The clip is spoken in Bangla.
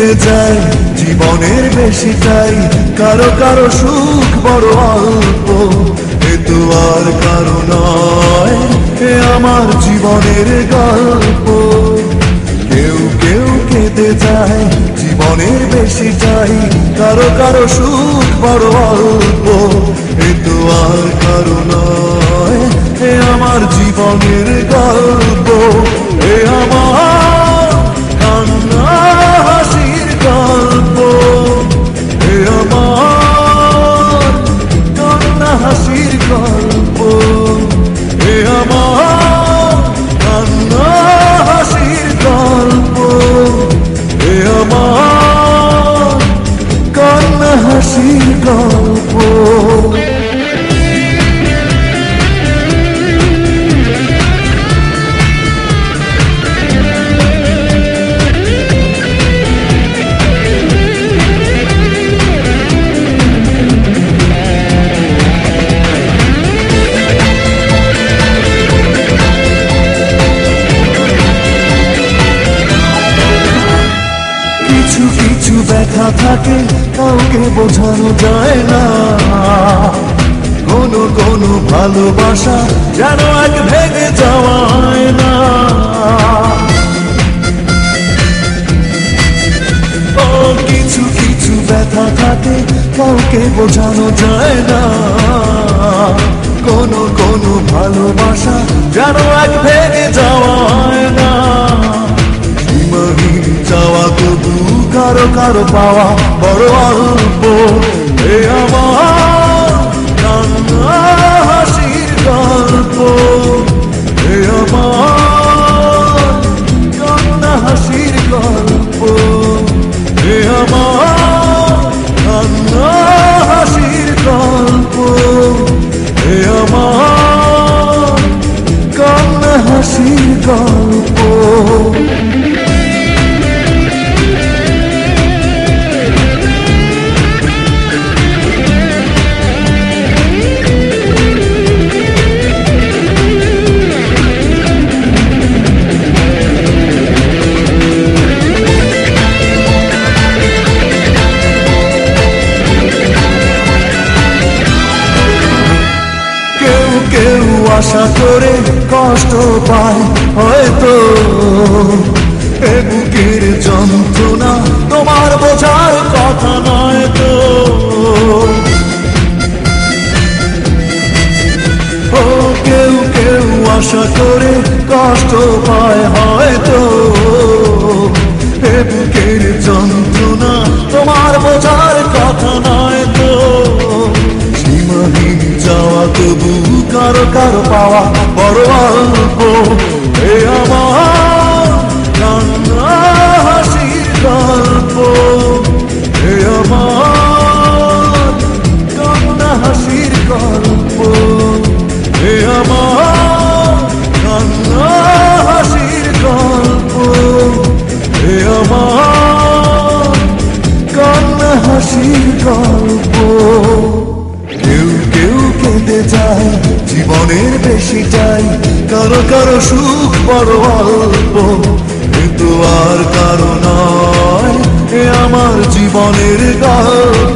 কেটে যায় জীবনের বেশিটাই, কারো কারো সুখ বড় অল্প, এ তো আর কারো নয়, এ আমার জীবনের গল্প। কেউ কেউ কেটে যায় জীবনের বেশিটাই, কারো কারো সুখ বড় অল্প, এ তো আর কারো নয়, এ আমার জীবনের গল্প। এ আমার কান্না হাসির গল্প, এ আমার কান্না হাসির গল্প, এ আমার কান্না হাসির গল্প, এ আমার কান্না হাসির গল্প। কিছু কিছু ব্যথা থাকে কাউকে বোঝানো যায় না, কোনো কোনো ভালোবাসা যেন এক ভেঙে যাওয়ায় না। ও কিছু কিছু ব্যথা থাকে কাউকে বোঝানো যায় না, কোনো কোনো ভালোবাসা যেন এক ভেঙে যাওয়ায় না। সীমাহীন চাওয়া তবু কারো কারো পাওয়া বড় অল্প, এ আমার কান্না হাসির গল্প, এ আমার কান্না হাসির গল্প, এ আমার কান্না হাসির গল্প, এ আমার কান্না হাসির গল্প। কেউ আশা করে কষ্ট পায় হয়তো, এ বুকের যন্ত্রণা তোমার বোঝার কথা নয় তো। ও কেউ কেউ আশা করে কষ্ট পায় হয়তো, এ বুকের যন্ত্রণা তোমার বোঝার কথা নয় তো। সীমাহীন যাওয়া তবু কারো কারো পাওয়া বড় অল্প, এ আমার কান্না হাসির গল্প, এ আমার কান্না হাসির গল্প, এ আমার কান্না হাসির গল্প, এ আমার কান্না হাসির গল্প। কেউ কেউ কেঁদে যায় জীবনের বেশিটাই, কারো কারো সুখ বড় অল্প, কিন্তু আর কারো নয়, এ আমার জীবনের গল্প।